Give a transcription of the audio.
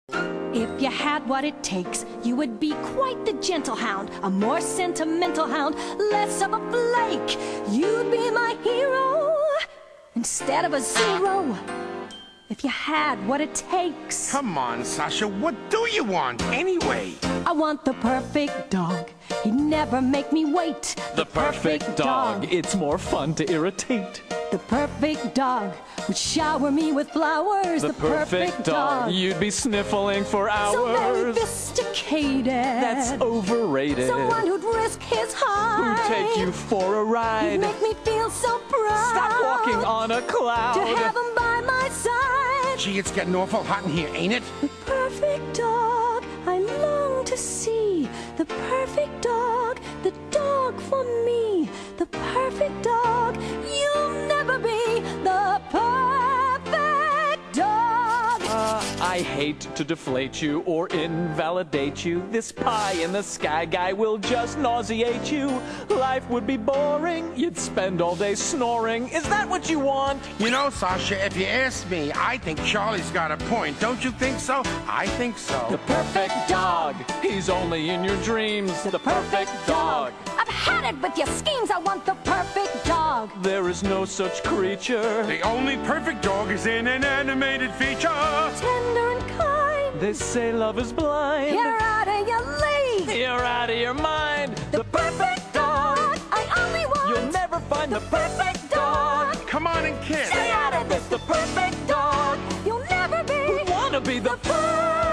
If you had what it takes, you would be quite the gentle hound, a more sentimental hound, less of a flake. You'd be my hero instead of a zero. If you had what it takes. Come on, Sasha, what do you want anyway? I want the perfect dog. He'd never make me wait. The perfect dog. It's more fun to irritate. The perfect dog would shower me with flowers. The perfect dog. You'd be sniffling for hours. So very sophisticated. That's overrated. Someone who'd risk his hide. Who'd take you for a ride. You'd make me feel so proud. Stop walking on a cloud. To have him by my side. Gee, it's getting awful hot in here, ain't it? The perfect dog I long to see. The perfect dog, the dog for me. The perfect dog, you'll never be the perfect dog. I hate to deflate you or invalidate you. This pie in the sky guy will just nauseate you. Life would be boring. You'd spend all day snoring. Is that what you want? You know, Sasha, if you ask me, I think Charlie's got a point. Don't you think so? I think so. The perfect dog. He's only in your dreams. The perfect dog. I've had it with your schemes. I want the perfect dog. There is no such creature. The only perfect dog is in an animated feature. Tender and kind. They say love is blind. You're out of your league. You're out of your mind. The perfect dog I only want. You'll never find the perfect dog. Come on and kiss. Stay out of this. The perfect dog. You'll never be. Wanna be the perfect